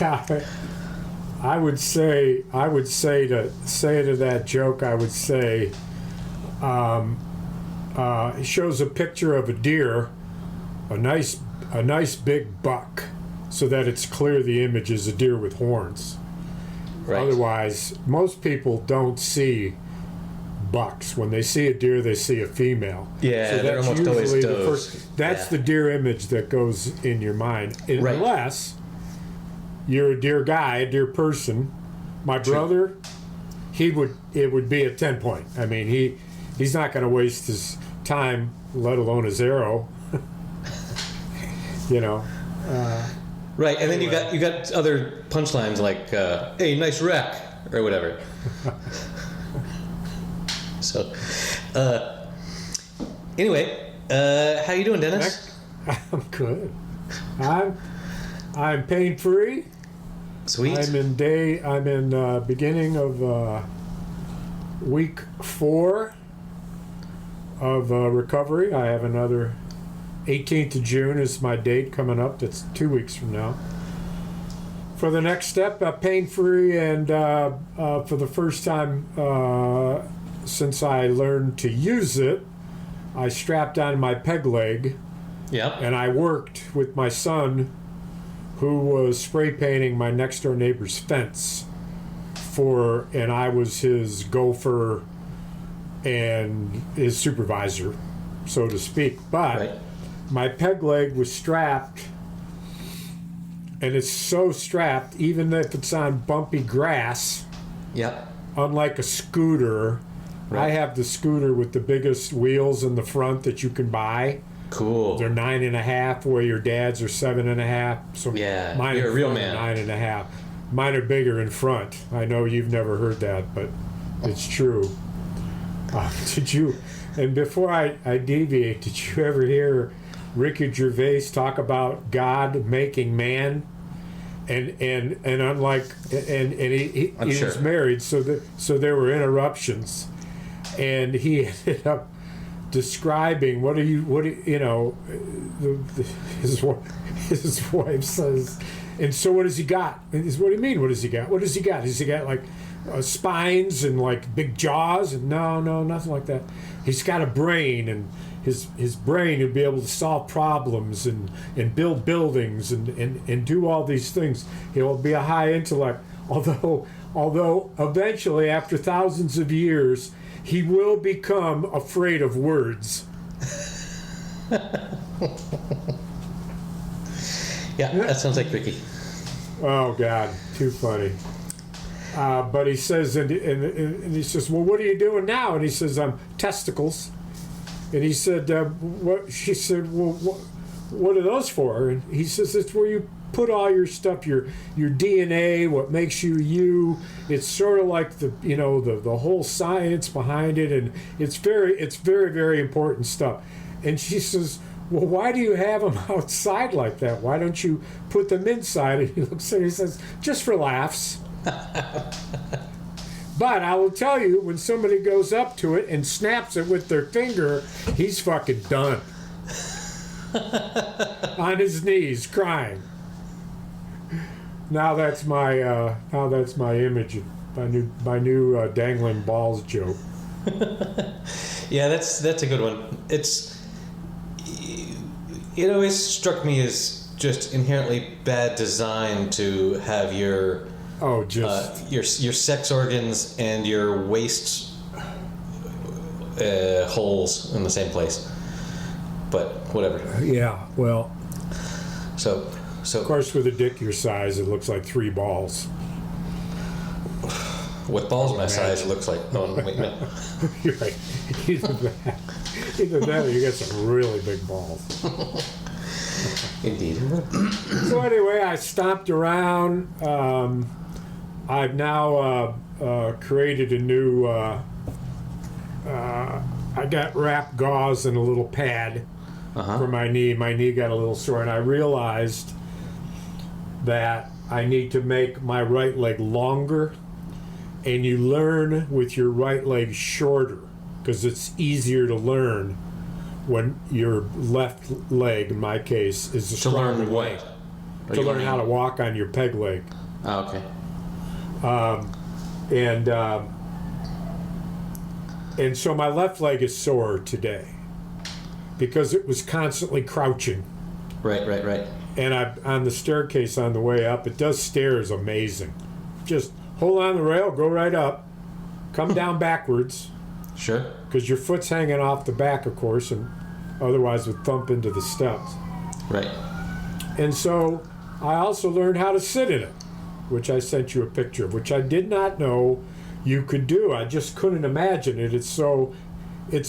Yeah, I would say to that joke, I would say, it shows a picture of a deer, a nice big buck, so that it's clear the image is a deer with horns. Right. Otherwise, most people don't see bucks. When they see a deer, they see a female. Yeah, so they're almost always does. That's the deer image that goes in your mind, unless you're a deer guy, a deer person. My brother, it would be a 10-point. I mean, he's not going to waste his time, let alone his arrow. You know. Right, and then you got other punchlines like, "Hey, nice rack," or whatever. So, anyway, how you doing, Dennis? I'm good. I'm pain free. Sweet. I'm in beginning of week 4 of recovery. I have another 18th of June is my date coming up. That's 2 weeks from now. For the next step, pain free, and for the first time since I learned to use it, I strapped on my peg leg. Yep. And I worked with my son, who was spray painting my next door neighbor's fence and I was his gopher and his supervisor, so to speak. But my peg leg was strapped, and it's so strapped, even if it's on bumpy grass. Yep. Unlike a scooter, I have the scooter with the biggest wheels in the front that you can buy. Cool. They're 9.5, where your dad's are 7.5. So mine you're a real man. 9.5. Mine are bigger in front. I know you've never heard that, but it's true. Did you? And before I deviate, did you ever hear Ricky Gervais talk about God making man? And unlike he was married, so there were interruptions, and he ended up describing his wife says, and so what has he got? And what do you mean, what does he got? What does he got? Has he got like spines and like big jaws? And no, nothing like that. He's got a brain, and his brain would be able to solve problems and build buildings and do all these things. He'll be a high intellect, although eventually, after thousands of years, he will become afraid of words. Yeah, that sounds like Ricky. Oh God, too funny. But he says, and he says, well, what are you doing now? And he says, testicles. And he said, what? She said, well, what are those for? And he says, it's where you put all your stuff, your DNA, what makes you. It's sort of like the whole science behind it, and it's very, very important stuff. And she says, well, why do you have them outside like that? Why don't you put them inside? And he looks at her and he says, just for laughs. But I will tell you, when somebody goes up to it and snaps it with their finger, he's fucking done. On his knees, crying. Now that's my image, my new dangling balls joke. Yeah, that's a good one. It always struck me as just inherently bad design to have your sex organs and your waist holes in the same place. But whatever. Yeah, well. So of course, with a dick your size, it looks like 3 balls. With balls my size, it looks like. Oh wait, no. You're right. Either that, or you got some really big balls. Indeed. So anyway, I stomped around. I've now created a new. I got wrap gauze and a little pad for my knee. My knee got a little sore, and I realized that I need to make my right leg longer, and you learn with your right leg shorter. because it's easier to learn when your left leg, in my case, is the stronger leg. To learn how to walk on your peg leg. Oh, okay. And so my left leg is sore today because it was constantly crouching. Right. And on the staircase on the way up, it does stairs amazing. Just hold on the rail, go right up, come down backwards. Sure. Because your foot's hanging off the back, of course, and otherwise would thump into the steps. Right. And so I also learned how to sit in it, which I sent you a picture of, which I did not know you could do. I just couldn't imagine it. It's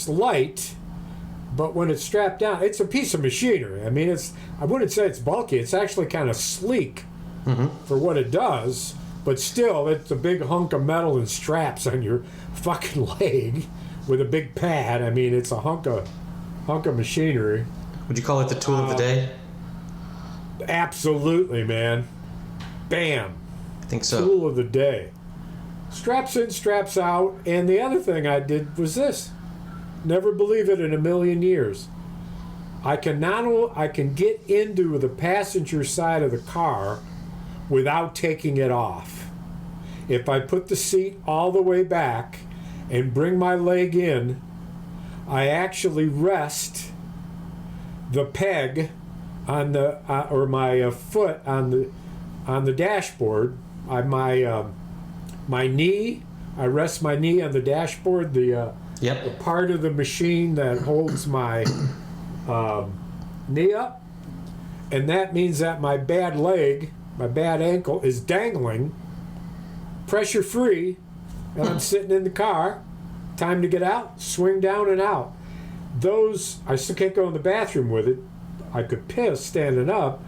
light, but when it's strapped down, it's a piece of machinery. I mean, I wouldn't say it's bulky. It's actually kind of sleek for what it does, but still, it's a big hunk of metal and straps on your fucking leg with a big pad. I mean, it's a hunk of machinery. Would you call it the tool of the day? Absolutely, man. Bam. I think so. Tool of the day. Straps in, straps out. And the other thing I did was this. Never believe it in a million years. I can get into the passenger side of the car without taking it off. If I put the seat all the way back and bring my leg in, I actually rest the peg on the or my foot on the dashboard. My knee. I rest my knee on the dashboard. The part of the machine that holds my knee up, and that means that my bad leg, my bad ankle, is dangling, pressure free, and I'm sitting in the car. Time to get out, swing down and out. Those, I still can't go in the bathroom with it. I could piss standing up,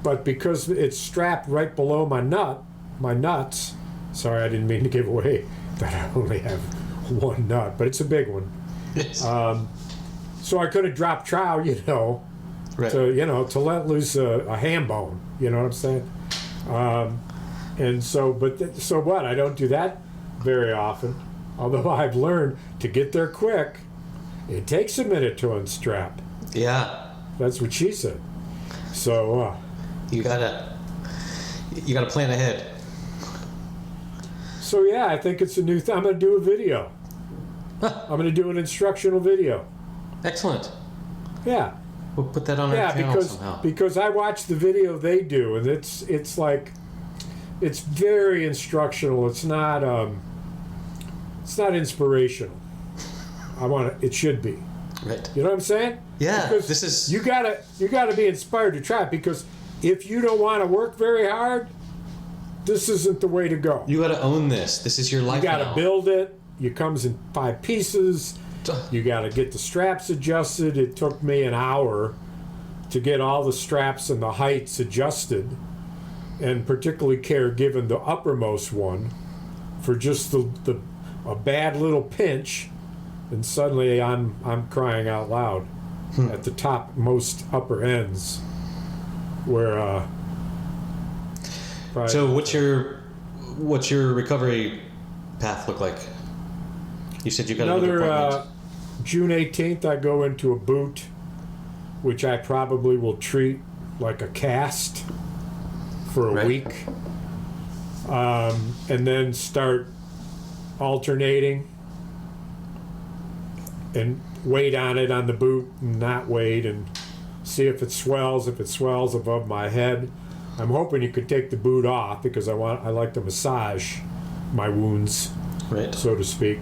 but because it's strapped right below my nuts, sorry, I didn't mean to give away that I only have one nut, but it's a big one. Yes. So I could have dropped trow, right. to let loose a ham bone, you know what I'm saying? And so, so what? I don't do that very often. Although I've learned to get there quick, it takes a minute to unstrap. Yeah. That's what she said. So you gotta plan ahead. So yeah, I think it's a new thing. I'm gonna do a video. I'm gonna do an instructional video. Excellent. Yeah. We'll put that on our channel somehow. Because I watched the video they do, and it's like it's very instructional. It's not inspirational. It should be. Right. You know what I'm saying? Yeah. Because you gotta be inspired to try it, because if you don't want to work very hard, this isn't the way to go. You gotta own this. This is your life. You gotta build it. It comes in 5 pieces. You gotta get the straps adjusted. It took me an hour to get all the straps and the heights adjusted, and particularly care given the uppermost one for just a bad little pinch, and suddenly I'm crying out loud at the top most upper ends where so what's your recovery path look like? You said you got another appointment. June 18th I go into a boot, which I probably will treat like a cast for a week, and then start alternating and wait on it on the boot and not wait, and see if it swells. If it swells above my head, I'm hoping you could take the boot off, because I like to massage my wounds, right, so to speak.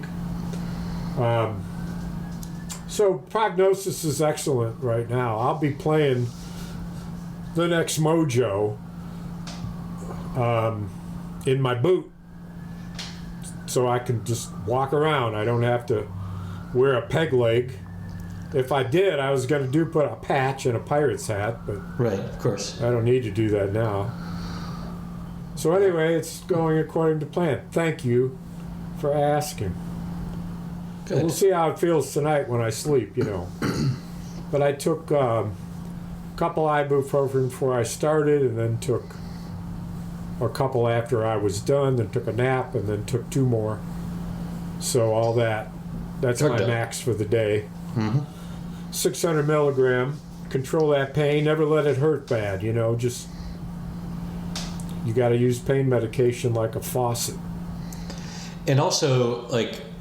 So prognosis is excellent right now. I'll be playing the next Mojo in my boot, so I can just walk around. I don't have to wear a peg leg. If I did, I was going to put a patch and a pirate's hat, but right, of course, I don't need to do that now. So anyway, it's going according to plan. Thank you for asking. Good. We'll see how it feels tonight when I sleep, But I took a couple ibuprofen before I started, and then took a couple after I was done, then took a nap, and then took 2 more. So all that That's my max for the day. 600 milligram. Control that pain. Never let it hurt bad. Just you got to use pain medication like a faucet. And also,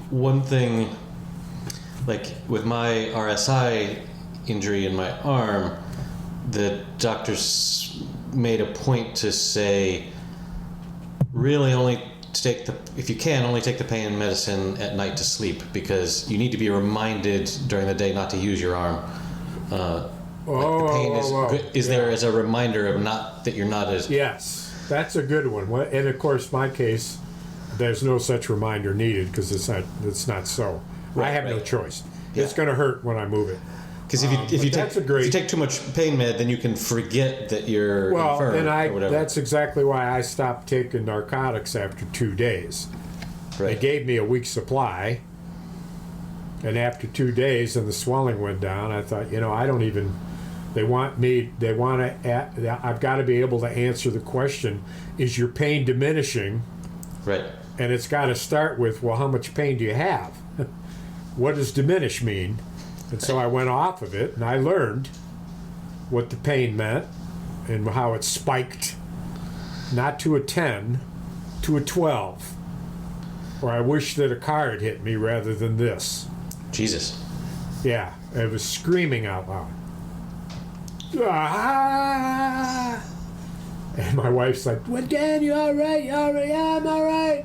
one thing, with my RSI injury in my arm, the doctors made a point to say, really only if you can, only take the pain medicine at night to sleep, because you need to be reminded during the day not to use your arm. The pain is there as a reminder of that you're not as... Yes, that's a good one. And of course, my case, there's no such reminder needed because it's not so. I have no choice. Yeah. It's going to hurt when I move it. Because if you take too much pain med, then you can forget that you're infirm or whatever. That's exactly why I stopped taking narcotics after 2 days. Right. They gave me a week's supply, and after 2 days, and the swelling went down. I thought, I don't even. I've got to be able to answer the question: is your pain diminishing? Right. And it's got to start with, well, how much pain do you have? What does diminish mean? And so I went off of it, and I learned what the pain meant and how it spiked, not to a 10, to a 12. Or I wish that a car had hit me rather than this. Jesus. Yeah, it was screaming out loud. Ah! And my wife's like, "Well, Dan, you all right? You all right? Yeah, I'm all right.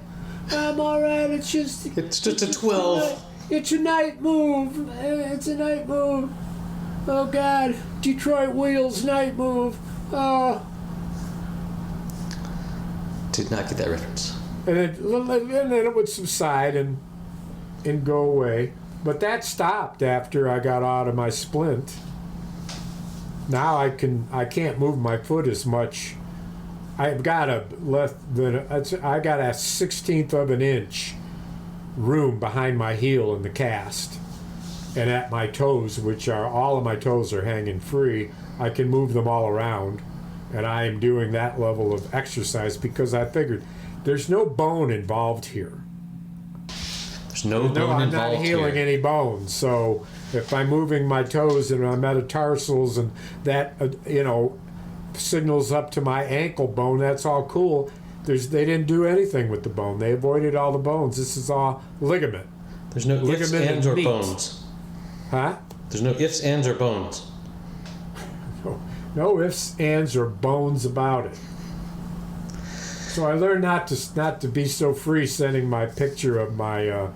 I'm all right. It's just a 12. It's a night move. It's a night move. Oh, God. Detroit Wheels night move. Oh." Did not get that reference. And then it would subside and go away. But that stopped after I got out of my splint. Now I can't move my foot as much. I've got a 1/16 of an inch room behind my heel in the cast, and at my toes, which are all of my toes are hanging free, I can move them all around, and I am doing that level of exercise because I figured there's no bone involved here. There's no bone I'm involved not healing here. any bones, so if I'm moving my toes and my metatarsals and that signals up to my ankle bone, that's all cool. They didn't do anything with the bone. They avoided all the bones. This is all ligament. There's no ifs, ands, or bones. Huh? There's no ifs, ands, or bones. No ifs, ands, or bones about it. So I learned not to be so free sending my picture of my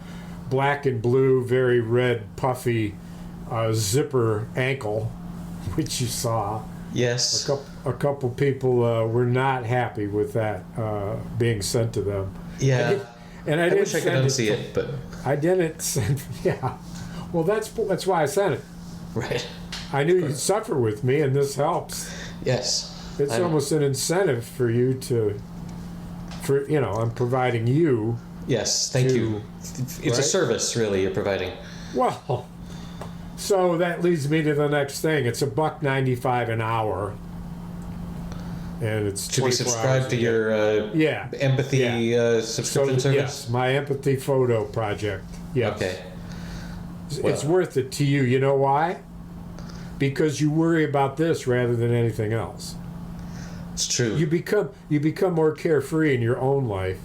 black and blue, very red, puffy zipper ankle, which you saw. Yes. A couple people were not happy with that being sent to them. Yeah. And I wish I could unsee it, but I didn't send. Yeah. Well, that's why I sent it. Right. I knew you'd suffer with me, and this helps. Yes. It's almost an incentive for you to. I'm providing you. Yes. Thank you. It's a service, really. You're providing. Well. So that leads me to the next thing. It's $1.95 an hour, and it's to be subscribed to your empathy subscription service. Yes, my empathy photo project. Yes. Okay. It's worth it to you. You know why? Because you worry about this rather than anything else. It's true. You become more carefree in your own life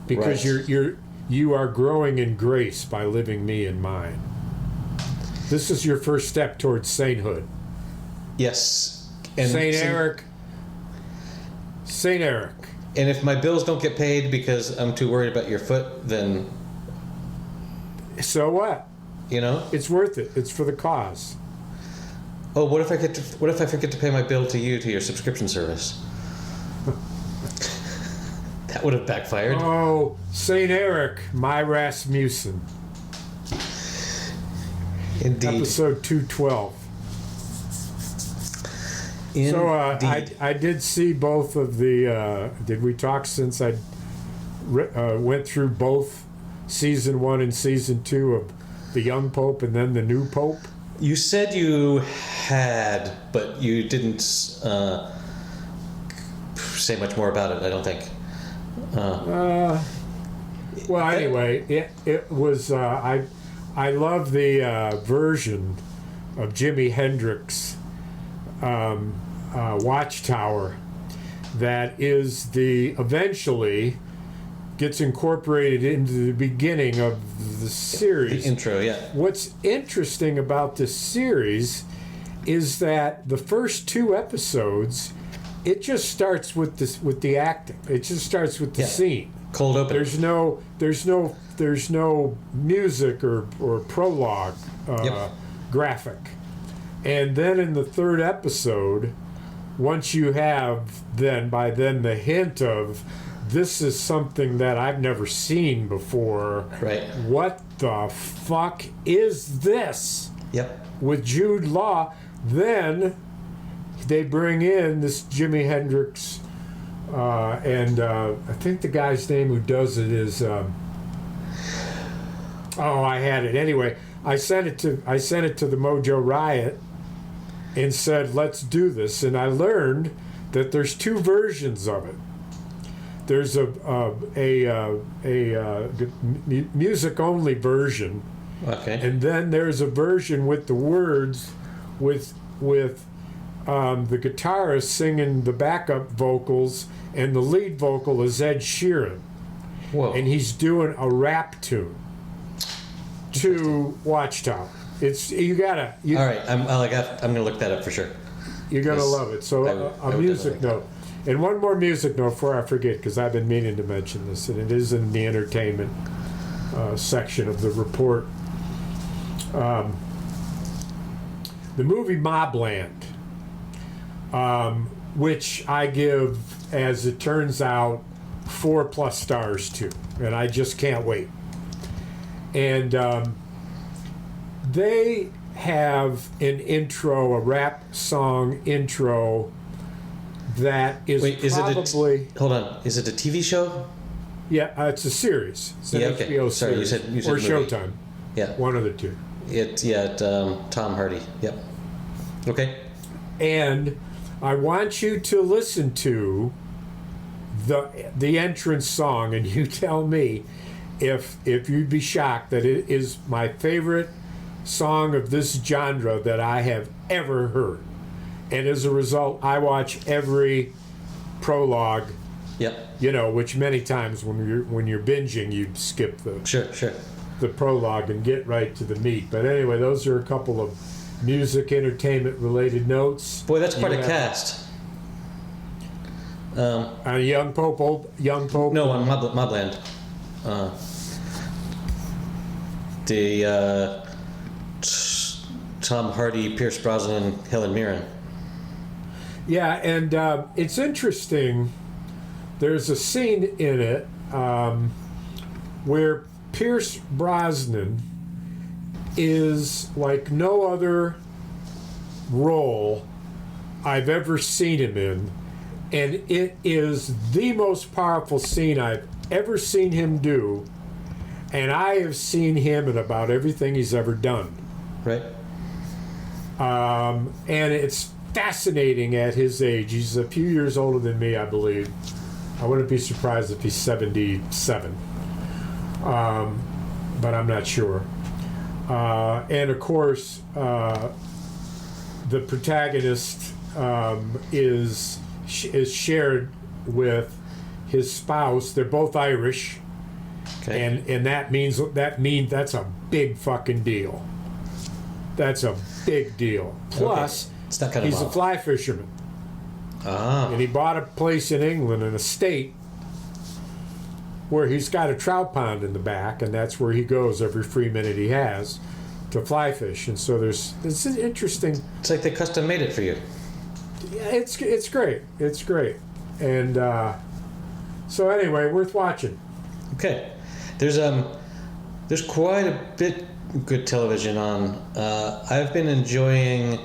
because you are growing in grace by living me in mine. This is your first step towards sainthood. Yes. And Saint Erik. And if my bills don't get paid because I'm too worried about your foot, then... So what? It's worth it. It's for the cause. Oh, what if I forget to pay my bill to your subscription service? That would have backfired. Oh, Saint Erik, my Rasmussen. Indeed. Episode 212. Indeed. So I did see both of the. Did we talk since I went through both season 1 and season 2 of the young Pope and then the new Pope? You said you had, but you didn't say much more about it. I don't think. Well, anyway, it was. I love the version of Jimi Hendrix Watchtower that is eventually gets incorporated into the beginning of the series. The intro, yeah. What's interesting about this series is that the first 2 episodes, it just starts with the acting. It just starts with the scene. Cold open. There's no music or prologue graphic. And then in the 3rd episode, once you have by then the hint of this is something that I've never seen before. Right. What the fuck is this? Yep. With Jude Law, then they bring in this Jimi Hendrix, and I think the guy's name who does it is. I had it anyway. I sent it to the Mojo Riot, and said, "Let's do this." And I learned that there's 2 versions of it. There's a music only version, okay, and then there's a version with the words, with the guitarist singing the backup vocals, and the lead vocal is Ed Sheeran. Whoa. And he's doing a rap tune to Watchtower. It's all right. I'm gonna look that up for sure. You're gonna love it. So a music note, and one more music note before I forget, because I've been meaning to mention this, and it is in the entertainment section of the report. The movie Mobland, which I give, as it turns out, 4+ stars to, and I just can't wait. And they have an intro, a rap song intro that is probably... hold on. Is it a TV show? Yeah, it's a series. It's an okay. HBO Sorry, series. you said or movie. Showtime. Yeah. One of the 2. Tom Hardy. Yep. Okay. And I want you to listen to the entrance song, and you tell me if you'd be shocked that it is my favorite song of this genre that I have ever heard. And as a result, I watch every prologue. Yep. Which many times when you're binging, you skip the prologue and get right to the meat. But anyway, those are a couple of music entertainment related notes. Boy, that's quite a cast. Young Pope. No, on Mobland. Tom Hardy, Pierce Brosnan, Helen Mirren. Yeah, and it's interesting. There's a scene in it where Pierce Brosnan is like no other role I've ever seen him in, and it is the most powerful scene I've ever seen him do, and I have seen him in about everything he's ever done. Right. And it's fascinating at his age. He's a few years older than me, I believe. I wouldn't be surprised if he's 77. But I'm not sure. And of course, the protagonist is shared with his spouse. They're both Irish, okay. and that's a big fucking deal. That's a big deal. Plus, okay. He's a fly fisherman. And he bought a place in England, an estate, where he's got a trout pond in the back, and that's where he goes every free minute he has to fly fish. And so it's an interesting... It's like they custom made it for you. Yeah, it's great. It's great. And so anyway, worth watching. Okay. There's quite a bit good television on. I've been enjoying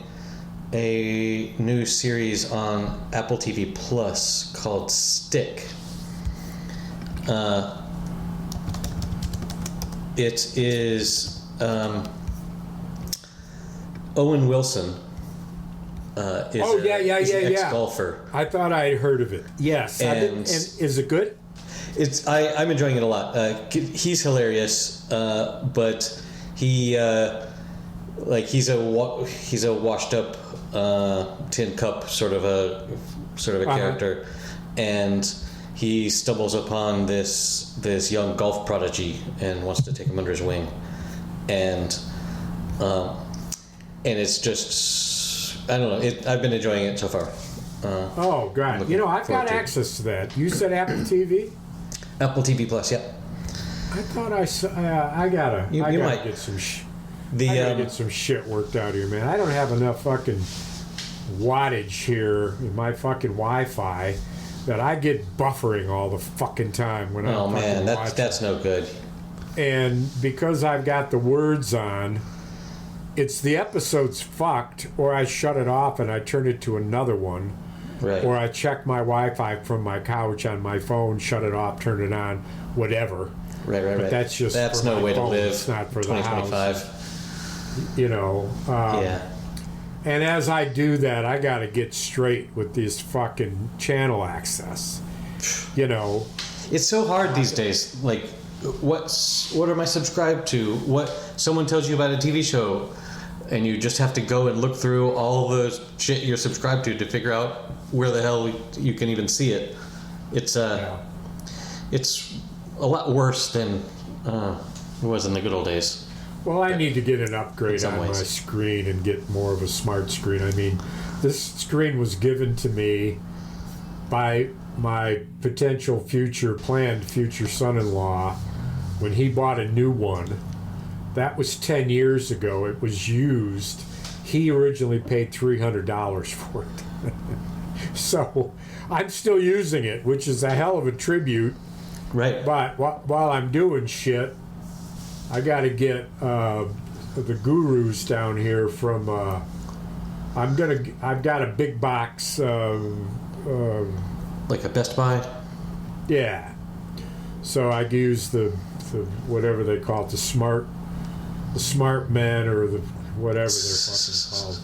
a new series on Apple TV Plus called Stick. It is Owen Wilson is an ex-golfer. I thought I had heard of it. Yes. And is it good? I'm enjoying it a lot. He's hilarious, but He like he's a washed up tin cup sort of a character, and he stumbles upon this young golf prodigy and wants to take him under his wing, and it's just, I don't know. I've been enjoying it so far. Oh God! You know, I've got access to that. You said Apple TV. Apple TV Plus, yeah. I thought I saw. I gotta get some. I gotta get some shit worked out here, man. I don't have enough fucking wattage here in my fucking Wi-Fi that I get buffering all the fucking time when I'm. Oh man, that's no good. And because I've got the words on, it's the episode's fucked, or I shut it off and I turn it to another one. Right. Or I check my Wi-Fi from my couch on my phone, shut it off, turn it on, whatever. Right. But that's just that's for no my way phone. to live. It's not for the 2025. house. You know. Yeah. And as I do that, I got to get straight with this fucking channel access. You know. It's so hard these days. Like, what am I subscribed to? What someone tells you about a TV show, and you just have to go and look through all the shit you're subscribed to figure out where the hell you can even see it. It's it's a lot worse than it was in the good old days. Well, I need to get an upgrade on ways. my screen and get more of a smart screen. I mean, this screen was given to me by my planned future son-in-law when he bought a new one. That was 10 years ago. It was used. He originally paid $300 for it. So I'm still using it, which is a hell of a tribute. Right. But while I'm doing shit, I got to get the gurus down here from. I've got a big box. Like a Best Buy. Yeah. So I use the whatever they call it, the smart men, or the whatever they're fucking called.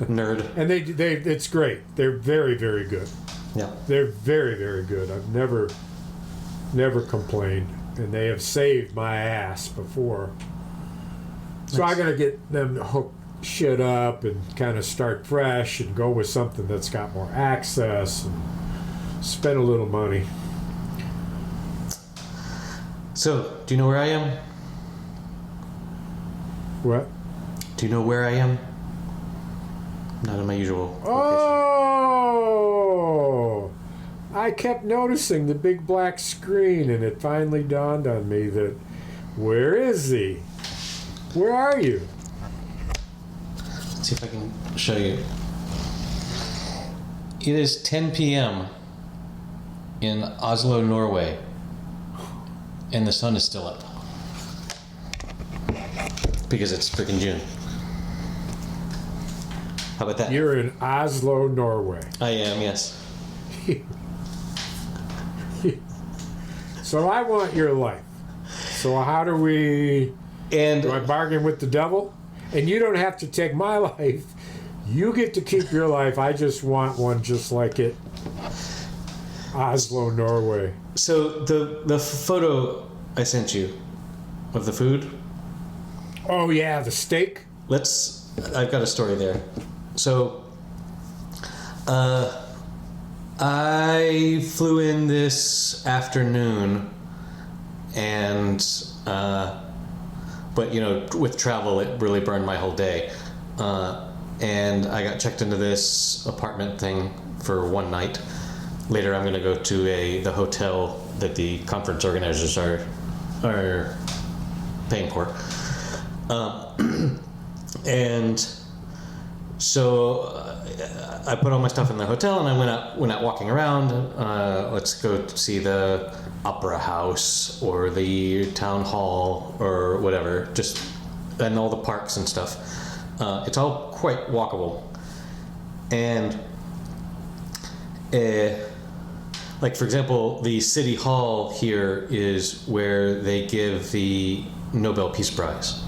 Nerd. And they it's great. They're very, very good. Yeah. They're very, very good. I've never complained, and they have saved my ass before. So I gotta get them to hook shit up and kind of start fresh and go with something that's got more access and spend a little money. So, do you know where I am? What? Do you know where I am? Not in my usual location. Oh! I kept noticing the big black screen, and it finally dawned on me that, where is he? Where are you? Let's see if I can show you. It is 10 p.m. in Oslo, Norway, and the sun is still up because it's freaking June. How about that? You're in Oslo, Norway. I am, yes. So I want your life. So how do we... And do I bargain with the devil? And you don't have to take my life. You get to keep your life. I just want one just like it. Oslo, Norway. so the photo I sent you of the food. Oh yeah, the steak. I've got a story there. So, I flew in this afternoon, and but with travel, it really burned my whole day. And I got checked into this apartment thing for one night. Later, I'm going to go to the hotel that the conference organizers are paying for. And so I put all my stuff in the hotel, and I went out walking around. Let's go see the opera house or the town hall or whatever, and all the parks and stuff. It's all quite walkable. And like, for example, the city hall here is where they give the Nobel Peace Prize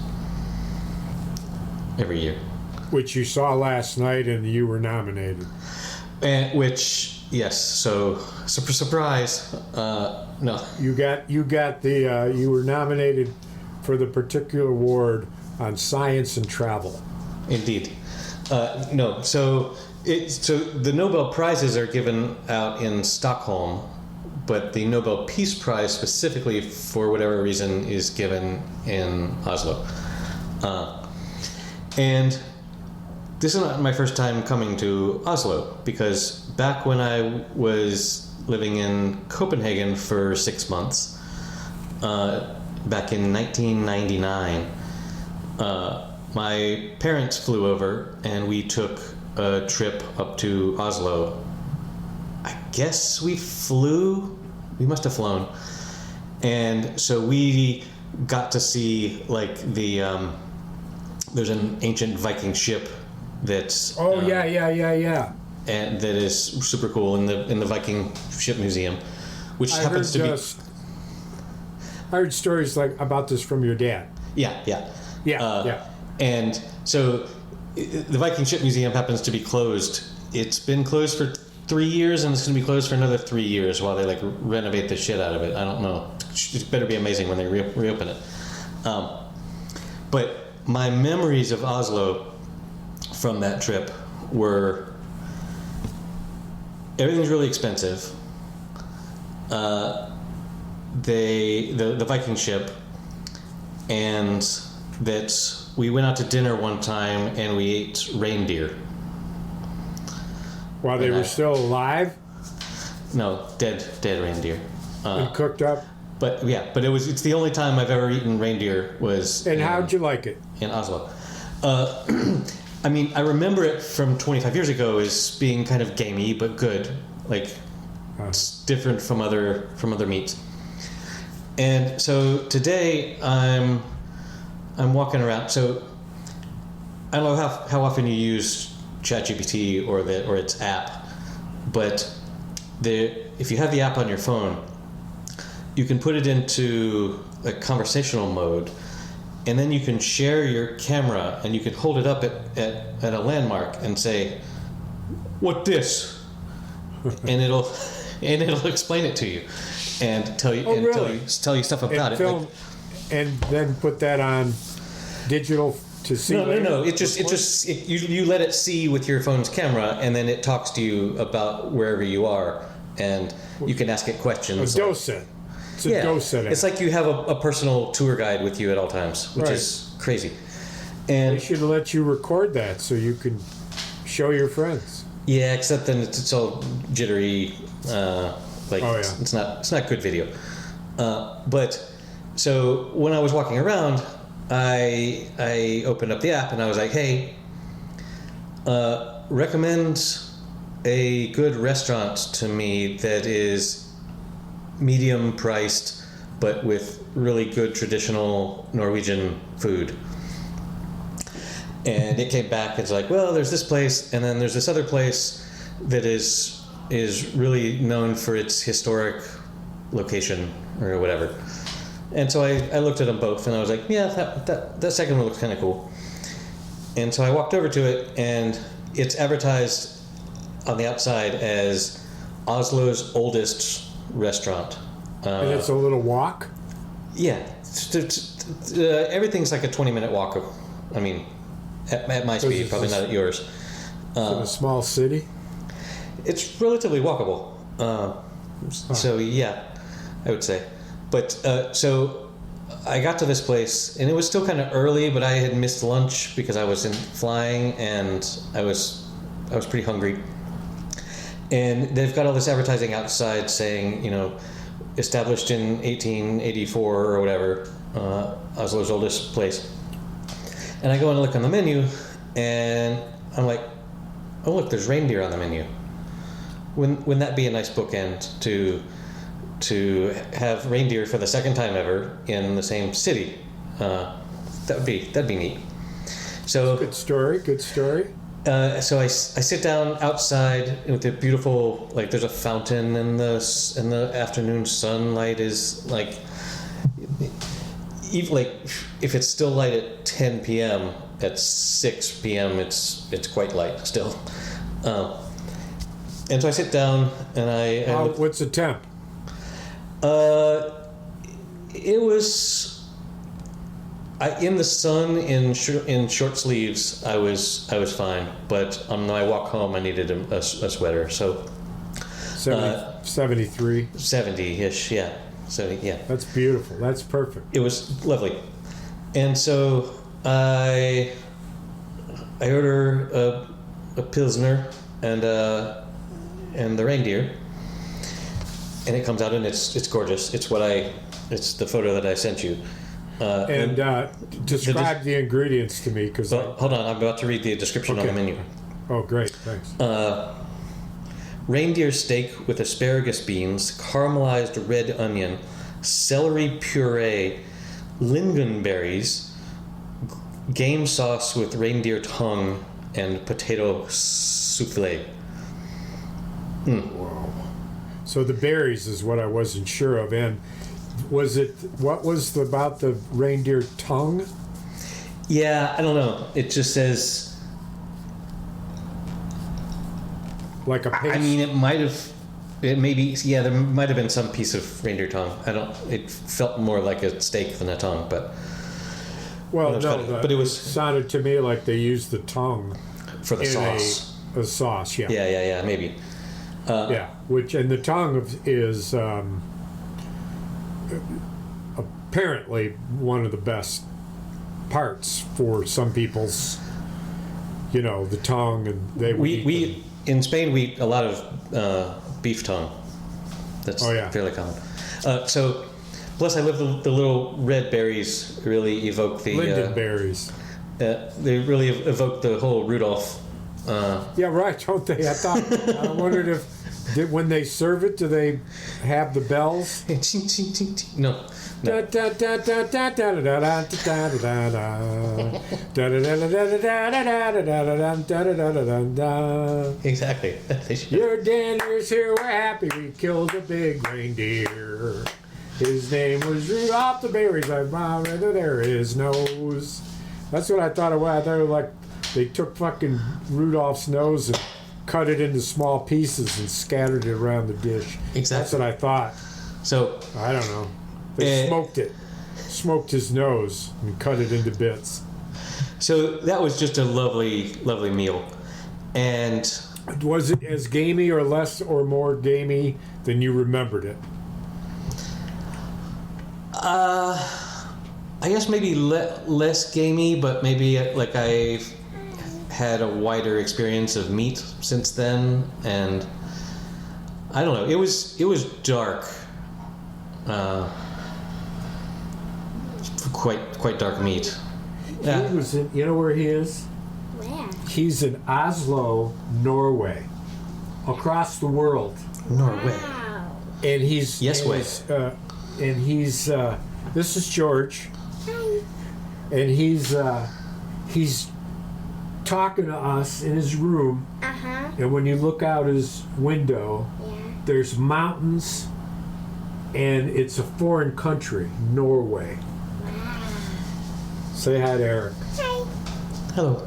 every year. Which you saw last night, and you were nominated. And yes. So surprise. No. You got the you were nominated for the particular award on science and travel. Indeed. No, so the Nobel Prizes are given out in Stockholm, but the Nobel Peace Prize specifically, for whatever reason, is given in Oslo. And this is not my first time coming to Oslo, because back when I was living in Copenhagen for 6 months, back in 1999, my parents flew over and we took a trip up to Oslo. I guess we must have flown. And so we got to see like there's an ancient Viking ship that's yeah. and that is super cool in the Viking ship museum, which happens to be. I heard stories like about this from your dad. Yeah. Yeah. And so the Viking ship museum happens to be closed. It's been closed for 3 years, and it's going to be closed for another 3 years while they like renovate the shit out of it. I don't know. It better be amazing when they reopen it. But my memories of Oslo from that trip were everything's really expensive. The Viking ship, and that we went out to dinner one time and we ate reindeer. While they were still alive? No, dead reindeer. And cooked up? But it's the only time I've ever eaten reindeer was. And how'd you like it? In Oslo. I mean, I remember it from 25 years ago as being kind of gamey but good. Like, it's different from other meats. And so today I'm walking around. So I don't know how often you use ChatGPT or its app, but if you have the app on your phone, you can put it into a conversational mode, and then you can share your camera and you can hold it up at a landmark and say, "What this?" and it'll explain it to you and tell you tell you stuff about it. And then put that on digital to see. No. You let it see with your phone's camera, and then it talks to you about wherever you are, and you can ask it questions. A docent. It's a docent. It's like you have a personal tour guide with you at all times, which is crazy. And they should let you record that so you can show your friends. Yeah, except then it's all jittery. It's not good video. But so when I was walking around, I opened up the app and I was like, "Hey, recommend a good restaurant to me that is medium priced, but with really good traditional Norwegian food." And it came back. It's like, well, there's this place, and then there's this other place that is really known for its historic location or whatever. And so I looked at them both, and I was like, yeah, that second one looks kind of cool. And so I walked over to it, and it's advertised on the outside as Oslo's oldest restaurant. And it's a little walk? Yeah. Everything's like a 20-minute walk. I mean, at my speed, probably not at yours. In a small city? It's relatively walkable. So, yeah, I would say. But so I got to this place, and it was still kind of early, but I had missed lunch because I was flying, and I was pretty hungry. And they've got all this advertising outside saying, established in 1884 or whatever, Oslo's oldest place. And I go and look on the menu, and I'm like, oh look, there's reindeer on the menu. Wouldn't that be a nice bookend to have reindeer for the second time ever in the same city? That'd be neat. So good story. So I sit down outside with the beautiful, like, there's a fountain, and the afternoon sunlight is like, even like if it's still light at 10 p.m. at 6 p.m. it's quite light still. And so I sit down and I what's the temp? in the sun in short sleeves, I was fine. But on my walk home, I needed a sweater. So 73. 70-ish, yeah. 70, yeah. That's beautiful. That's perfect. It was lovely. And so I order a Pilsner and the reindeer, and it comes out and it's gorgeous. It's the photo that I sent you. Describe the ingredients to me, because. Hold on, I'm about to read the description on the menu. Oh, great! Thanks. Reindeer steak with asparagus beans, caramelized red onion, celery puree, lingonberries, game sauce with reindeer tongue, and potato souffle. Wow. So the berries is what I wasn't sure of. And what was about the reindeer tongue? Yeah, I don't know. It just says... Like a paste? I mean, there might have been some piece of reindeer tongue. It felt more like a steak than a tongue, but... Well, but it sounded to me like they used the tongue for the sauce. A sauce, yeah. Yeah, maybe. Yeah, and the tongue is apparently one of the best parts for some people's, the tongue, and we in Spain we eat a lot of beef tongue. That's fairly common. So, plus I love the little red berries. Really evoke the lingonberries. They really evoke the whole Rudolph. Yeah, right, don't they? I wondered if when they serve it, do they have the bells? No. Exactly. Your dinner's here, we're happy we killed a big reindeer. His name was Rudolph the berries, I found there his nose. That's what I thought it was. I thought it was like they took fucking Rudolph's nose and cut it into small pieces and scattered it around the dish. Exactly. That's what I thought. So I don't know. They smoked his nose and cut it into bits. So that was just a lovely, lovely meal. And was it as gamey or less or more gamey than you remembered it? I guess maybe less gamey, but maybe like I've had a wider experience of meat since then, and I don't know. It was dark, quite dark meat. Yeah. He was in. You know where he is? Where? He's in Oslo, Norway, across the world. Norway. Wow. And he's this is George, Hi. and he's talking to us in his room. Uh-huh. And when you look out his window, Yeah. there's mountains, and it's a foreign country, Norway. Wow. Say hi to Erik. Hi. Hello.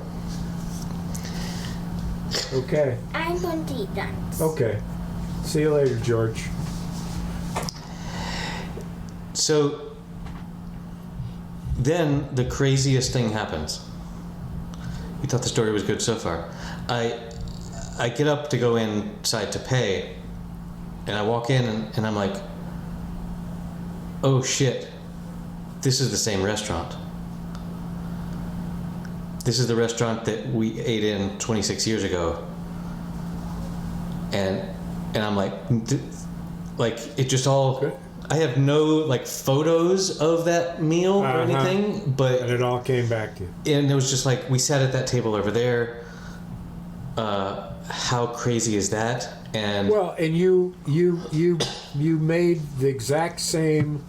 Okay. I'm going to eat that. Okay. See you later, George. So then the craziest thing happens. You thought the story was good so far. I get up to go inside to pay, and I walk in and I'm like, oh shit, this is the same restaurant. This is the restaurant that we ate in 26 years ago. And I'm like it just all... Good. I have no photos of that meal or anything, but... And it all came back to you. And it was just like, we sat at that table over there. How crazy is that? And Well, and you made the exact same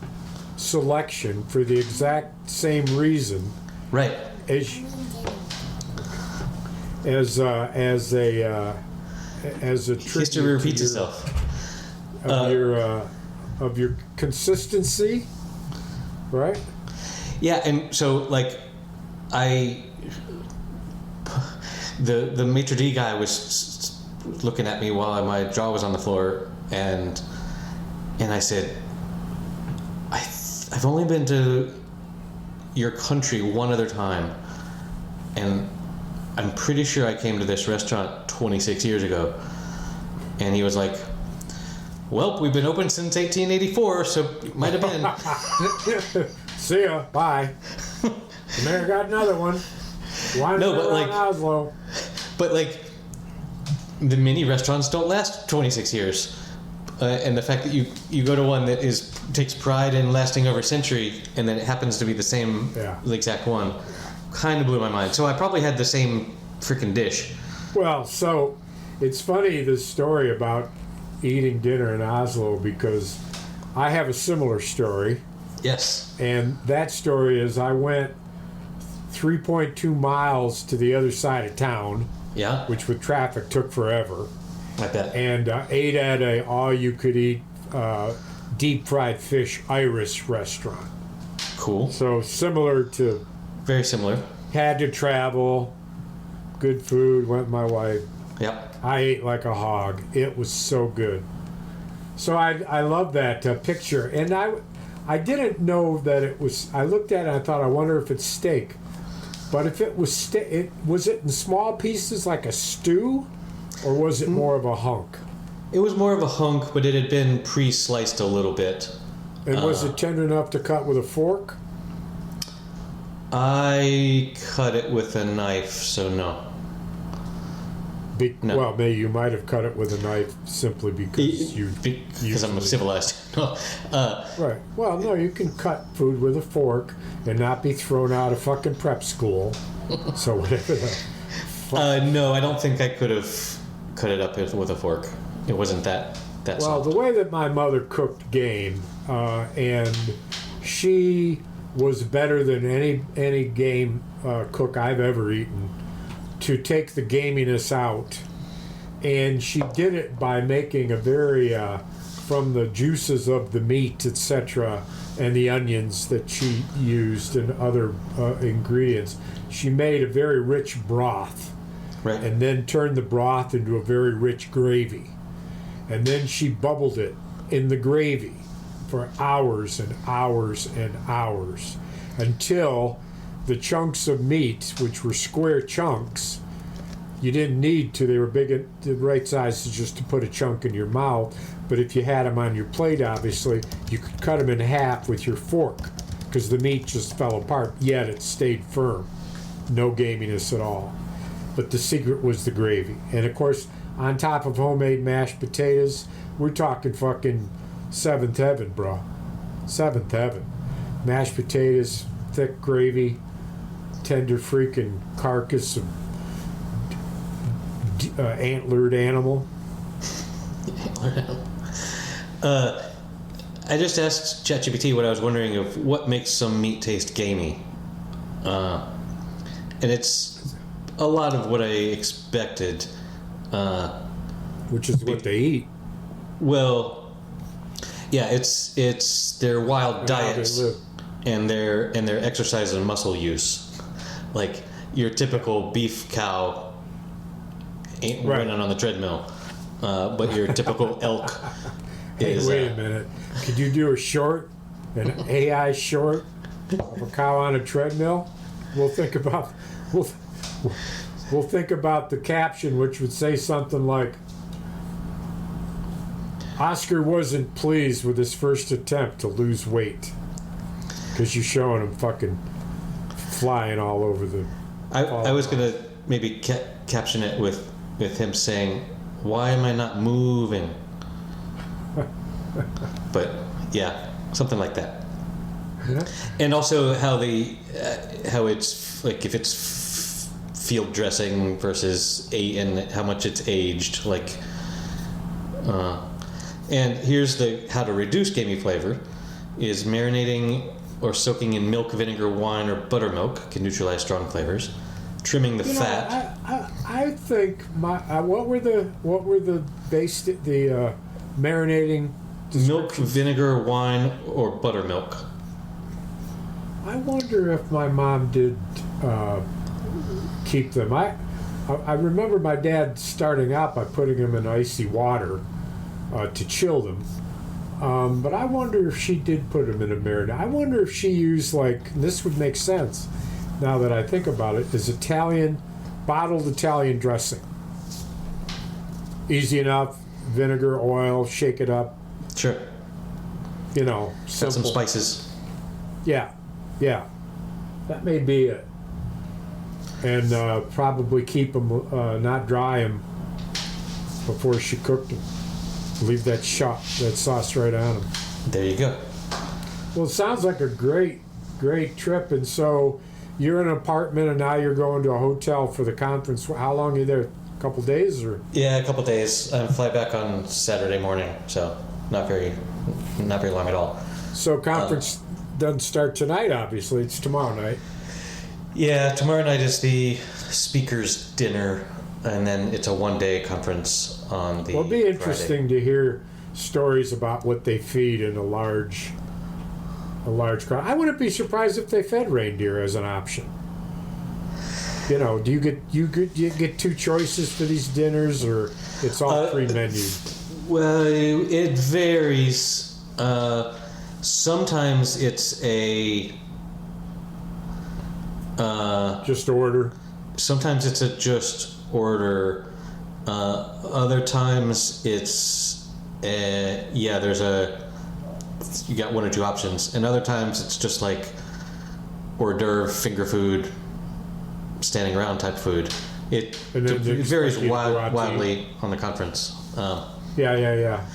selection for the exact same reason right. as a tribute History repeats itself. of your consistency, right? Yeah, and so the maitre d' guy was looking at me while my jaw was on the floor, and I said, I've only been to your country one other time, and I'm pretty sure I came to this restaurant 26 years ago, and he was like, well, we've been open since 1884, so it might have been. See ya. Bye. Mayor got another one. No, but like Oslo. But like, the mini restaurants don't last 26 years, and the fact that you go to one that takes pride in lasting over a century, and then it happens to be the same exact one, kind of blew my mind. So I probably had the same freaking dish. Well, so it's funny, this story about eating dinner in Oslo, because I have a similar story. Yes. And that story is I went 3.2 miles to the other side of town. Yeah. Which with traffic took forever. I bet. And ate at a all-you-could-eat deep fried fish Irish restaurant. Cool. So similar to... Very similar. Had to travel. Good food. Went with my wife. Yep. I ate like a hog. It was so good. So I love that picture. And I didn't know that it was... I looked at it and I thought, I wonder if it's steak. But if it was was it in small pieces like a stew, or was it more of a hunk? It was more of a hunk, but it had been pre-sliced a little bit. And was it tender enough to cut with a fork? I cut it with a knife, so no. No. Well, maybe you might have cut it with a knife simply because I'm civilized. Right. Well, no, you can cut food with a fork and not be thrown out of fucking prep school. So whatever the no, I don't think I could have cut it up with a fork. It wasn't that well, soft. the way that my mother cooked game, and she was better than any game cook I've ever eaten, to take the gaminess out, and she did it by making a very from the juices of the meat, etc., and the onions that she used and other ingredients, she made a very rich broth. Right. And then turned the broth into a very rich gravy, and then she bubbled it in the gravy for hours and hours and hours, until the chunks of meat, which were square chunks, you didn't need to. They were big, the right size just to put a chunk in your mouth. But if you had them on your plate, obviously, you could cut them in half with your fork, because the meat just fell apart, yet it stayed firm. No gaminess at all. But the secret was the gravy. And of course, on top of homemade mashed potatoes, we're talking fucking seventh heaven, bro. Seventh heaven. Mashed potatoes, thick gravy, tender freaking carcass of antlered animal. I just asked ChatGPT what I was wondering of what makes some meat taste gamey. And it's a lot of what I expected. Which is what they eat. Well, yeah, it's their wild diets and their exercise and muscle use. Like your typical beef cow ain't running on the treadmill, but your typical elk is. Hey, wait a minute. Could you do a short, an AI short of a cow on a treadmill? We'll think about the caption, which would say something like, Oscar wasn't pleased with his first attempt to lose weight, because you're showing him fucking flying all over the... I was going to maybe caption it with him saying, why am I not moving? But yeah, something like that. And also how it's like, if it's field dressing versus and how much it's aged, like and here's how to reduce gamey flavor is marinating or soaking in milk, vinegar, wine, or buttermilk can neutralize strong flavors. Trimming the fat. I think what were the marinating milk, vinegar, wine, or buttermilk. I wonder if my mom did keep them. I remember my dad starting out by putting them in icy water to chill them, But I wonder if she did put them in a marinade. I wonder if she used, like, this would make sense now that I think about it, is bottled Italian dressing. Easy enough, vinegar, oil, shake it up, Sure. simple. Got some spices. Yeah, that may be it. And probably keep them, not dry them before she cooked them. Leave that sauce right on them. There you go. Well, it sounds like a great trip. And so you're in an apartment, and now you're going to a hotel for the conference. How long are you there? A couple days, or? Yeah, a couple days. I fly back on Saturday morning, so not very long at all. So conference doesn't start tonight. Obviously, it's tomorrow night. Yeah, tomorrow night is the speakers' dinner, and then it's a one-day conference on the. Well, it'd be interesting to hear stories about what they feed in a large crowd. I wouldn't be surprised if they fed reindeer as an option. Do you get two choices for these dinners, or it's all pre-menued? Well, it varies. Sometimes it's a Just order. Sometimes it's a just order. Other times it's you got one or two options, and other times it's just like hors d'oeuvre, finger food, standing around type food. It varies wildly on the conference. Yeah.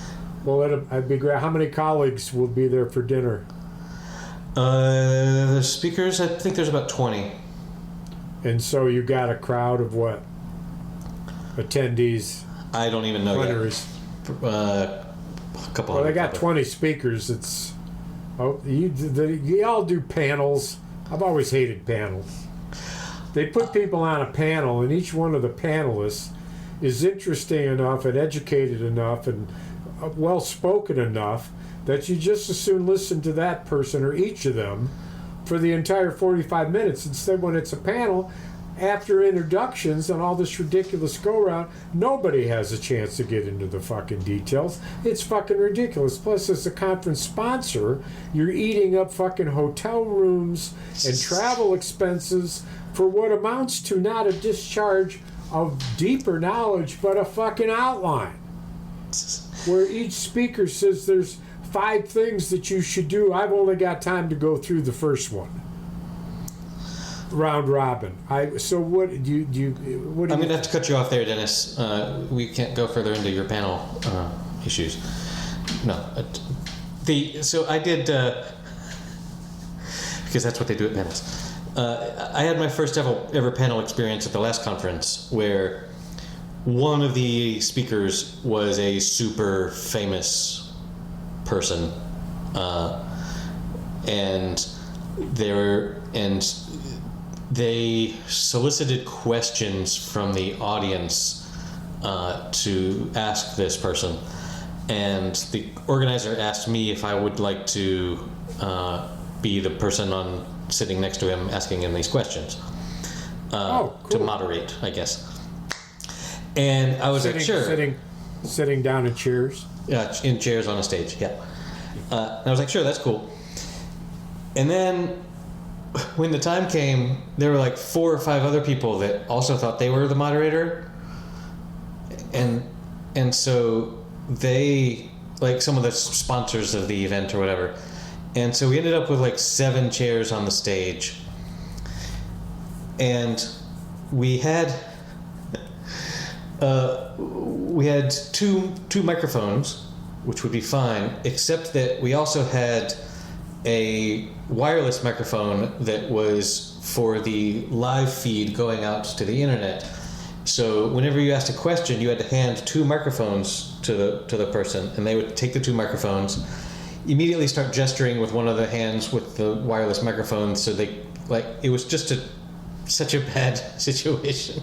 Well, I'd be great. How many colleagues will be there for dinner? The speakers, I think there's about 20. And so you got a crowd of what? Attendees? I don't even know Plenteries. yet. A couple. Well, they got probably. 20 speakers. You all do panels. I've always hated panels. They put people on a panel, and each one of the panelists is interesting enough and educated enough and well spoken enough that you just as soon listen to that person or each of them for the entire 45 minutes. Instead, when it's a panel, after introductions and all this ridiculous go-around, nobody has a chance to get into the fucking details. It's fucking ridiculous. Plus, as a conference sponsor, you're eating up fucking hotel rooms and travel expenses for what amounts to not a discharge of deeper knowledge, but a fucking outline. Where each speaker says there's 5 things that you should do. I've only got time to go through the first one. Round robin. So what do you? I'm going to have to cut you off there, Dennis. We can't go further into your panel issues. No. So I did because that's what they do at panels. I had my first ever panel experience at the last conference where one of the speakers was a super famous person, and they solicited questions from the audience to ask this person, and the organizer asked me if I would like to be the person sitting next to him asking him these questions cool. to moderate, I guess. And I was like, sure. Sitting down in chairs. Yeah, in chairs on a stage. Yeah. And I was like, sure, that's cool. And then when the time came, there were like 4 or 5 other people that also thought they were the moderator, and so they, like, some of the sponsors of the event or whatever, and so we ended up with like 7 chairs on the stage, and we had two microphones, which would be fine, except that we also had a wireless microphone that was for the live feed going out to the internet. So whenever you asked a question, you had to hand 2 microphones to the person, and they would take the 2 microphones, immediately start gesturing with one of the hands with the wireless microphone. So it was just such a bad situation.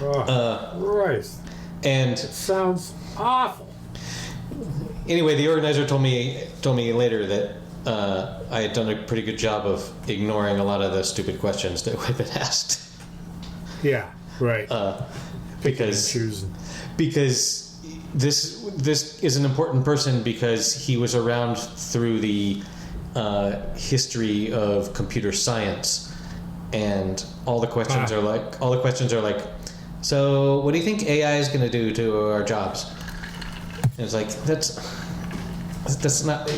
Right. And it sounds awful. Anyway, the organizer told me later that I had done a pretty good job of ignoring a lot of the stupid questions that had been asked. Yeah, right. Because this is an important person because he was around through the history of computer science, and all the questions are like, so what do you think AI is going to do to our jobs? And it's like that's not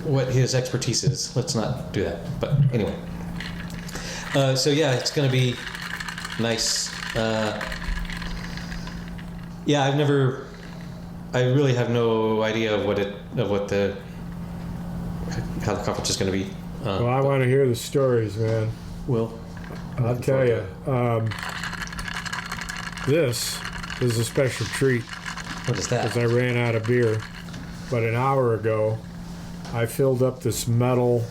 what his expertise is. Let's not do that. But anyway, so yeah, it's going to be nice. Yeah, I really have no idea of how the conference is going to be. Well, I want to hear the stories, man. Well, I'll tell you. This is a special treat what is that? because I ran out of beer. But an hour ago, I filled up this metal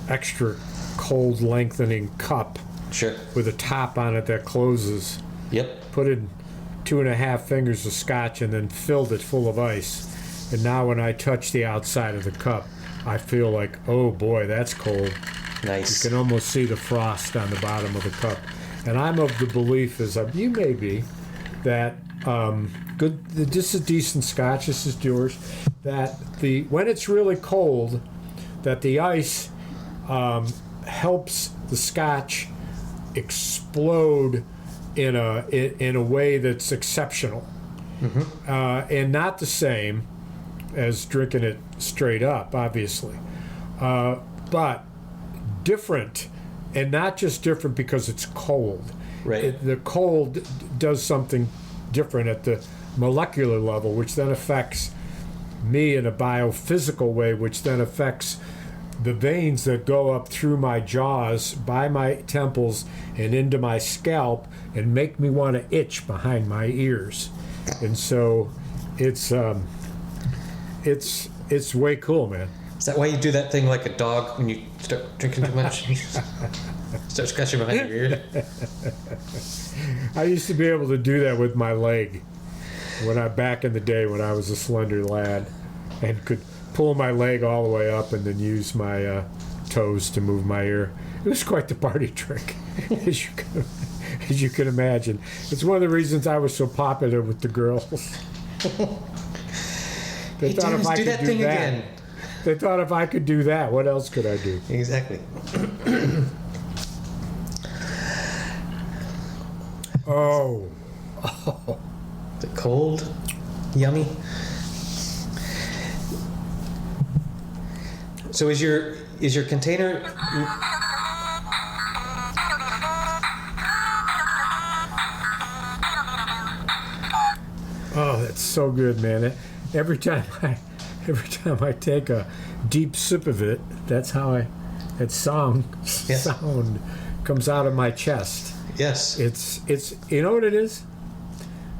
extra cold lengthening cup Sure. with a top on it that closes. Yep. Put in 2.5 fingers of scotch and then filled it full of ice. And now when I touch the outside of the cup, I feel like, oh boy, that's cold. Nice. You can almost see the frost on the bottom of the cup. And I'm of the belief, as you may be, that this is decent scotch, this is yours, that when it's really cold, that the ice helps the scotch explode in a way that's exceptional, and not the same as drinking it straight up, obviously, but different, and not just different because it's cold. Right. The cold does something different at the molecular level, which then affects me in a biophysical way, which then affects the veins that go up through my jaws, by my temples, and into my scalp, and make me want to itch behind my ears. And so it's way cool, man. Is that why you do that thing like a dog when you start drinking too much? Start scratching behind your ear? I used to be able to do that with my leg back in the day when I was a slender lad, and could pull my leg all the way up and then use my toes to move my ear. It was quite the party trick, as you can imagine. It's one of the reasons I was so popular with the girls. They thought if I could do that again. They thought if I could do that, what else could I do? Exactly. Oh. Is it cold? Yummy? So is your container? Oh, that's so good, man. Every time I take a deep sip of it, that's how that sound comes out of my chest. Yes. It's you know what it is?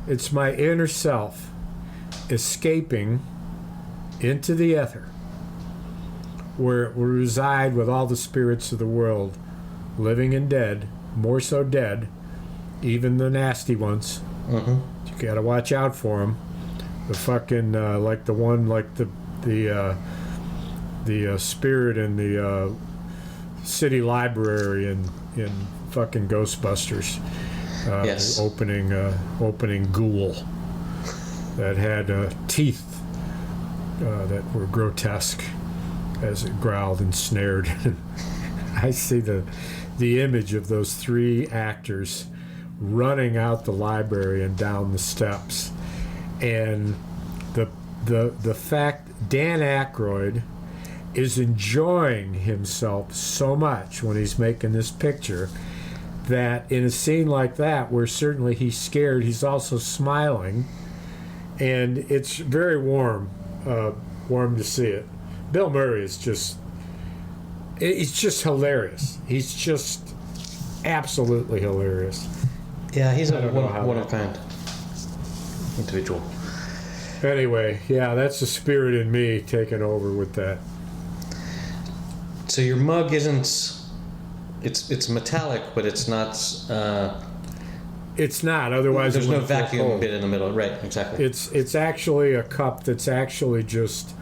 It's my inner self escaping into the ether, where it will reside with all the spirits of the world, living and dead, more so dead, even the nasty ones. Mm-hmm. You gotta watch out for them. The fucking like the one like the spirit in the city library in fucking Ghostbusters. Yes. Opening ghoul that had teeth that were grotesque as it growled and snared. I see the image of those 3 actors running out the library and down the steps, and the fact Dan Aykroyd is enjoying himself so much when he's making this picture, that in a scene like that, where certainly he's scared, he's also smiling, and it's very warm to see it. Bill Murray is he's just hilarious. He's just absolutely hilarious. Yeah, he's a one of a kind individual. Anyway, yeah, that's the spirit in me taking over with that. So your mug isn't. It's metallic, but it's not. It's not. Otherwise, there's it no wouldn't feel vacuum cold. bit in the middle. Right. Exactly. It's actually a cup that's actually just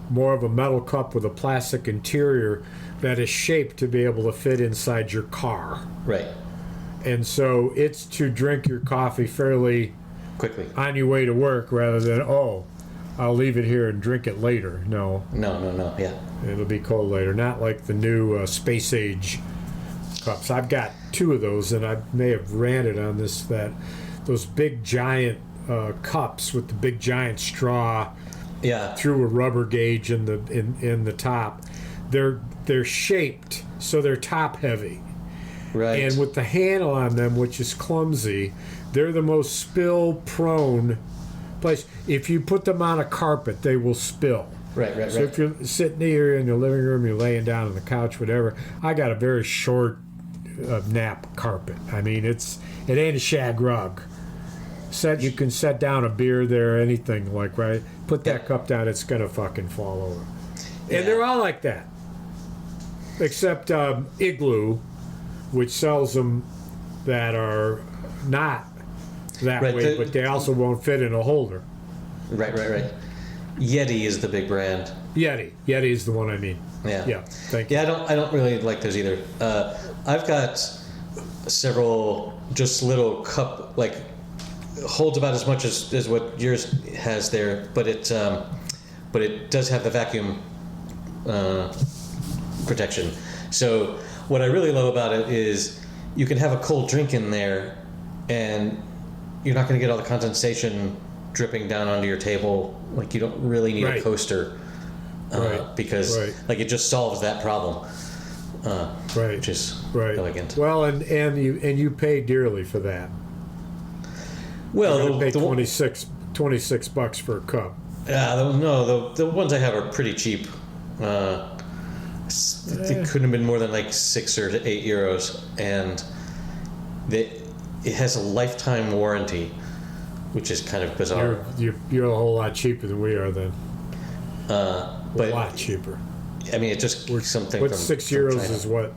more of a metal cup with a plastic interior that is shaped to be able to fit inside your car. Right. And so it's to drink your coffee fairly quickly. on your way to work rather than, oh, I'll leave it here and drink it later. No, No. Yeah. it'll be cold later. Not like the new space age cups. I've got 2 of those, and I may have ranted on this those big giant cups with the big giant straw Yeah. through a rubber gauge in the top. They're shaped so they're top heavy, Right. and with the handle on them, which is clumsy, they're the most spill prone place. If you put them on a carpet, they will spill. Right. So if you're sitting here in your living room, you're laying down on the couch, whatever. I got a very short nap carpet. I mean, it ain't a shag rug. You can set down a beer there, anything like, right? Put that cup down, it's gonna fucking fall over. And they're all like that, except Igloo, which sells them that are not that Right, way, but they also won't fit in a holder. Right. Yeti is the big brand. Yeti is the one I mean. Yeah. Thank you. Yeah, I don't really like those either. I've got several just little cup, like, holds about as much as what yours has there, but it does have the vacuum protection. So what I really love about it is you can have a cold drink in there, and you're not going to get all the condensation dripping down onto your table. Like, you don't really need a coaster. Because like it just solves that problem, which is elegant. Well, and you pay dearly for that. Well, you pay $26 for a cup. Yeah, the ones I have are pretty cheap. It couldn't have been more than like €6 or €8, and it has a lifetime warranty, which is kind of bizarre. You're a whole lot cheaper than we are then. But a lot cheaper. I mean, it just something. What's €6 is what?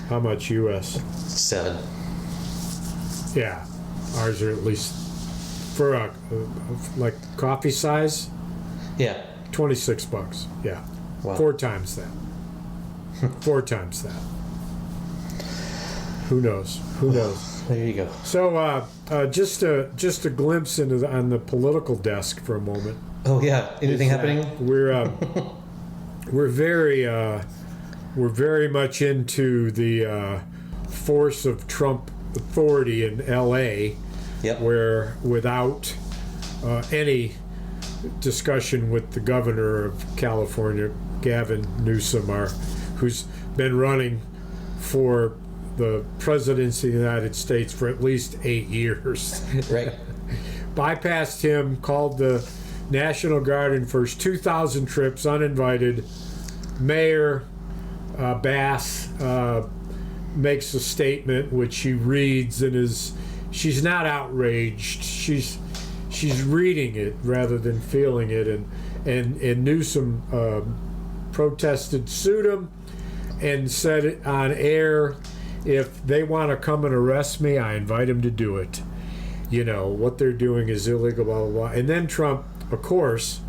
How much US? 7. Yeah, ours are at least for a like coffee size. Yeah, $26. Yeah, wow. 4 times that. 4 times that. Who knows? There you go. So, just a glimpse into on the political desk for a moment. Oh yeah, anything happening? We're very much into the force of Trump authority in L.A. Yep. Where without any discussion with the governor of California, Gavin Newsom, who's been running for the presidency of the United States for at least 8 years. Right. Bypassed him, called the National Guard in for his 2,000 trips, uninvited. Mayor Bass makes a statement which she reads and she's not outraged. She's reading it rather than feeling it. And Newsom protested, sued him, and said it on air, if they want to come and arrest me, I invite them to do it. You know, what they're doing is illegal, blah, blah, blah. And then Trump, of course,